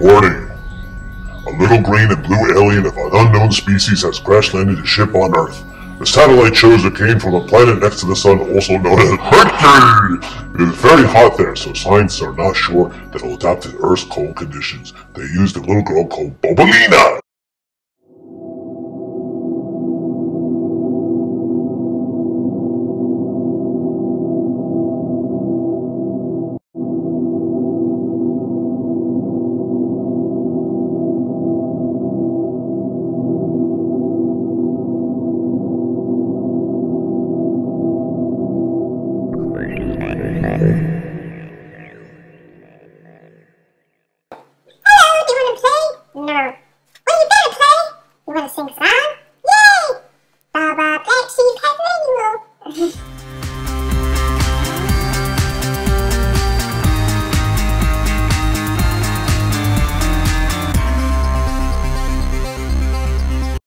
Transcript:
Warning! A little green and blue alien of an unknown species has crash-landed a ship on Earth. The satellite shows it came from a planet next to the sun, also known as Mercury. It is very hot there, so scientists are not sure that it will adapt to Earth's cold conditions. They used a little girl called Bobolina. Hello, do you want to play? No.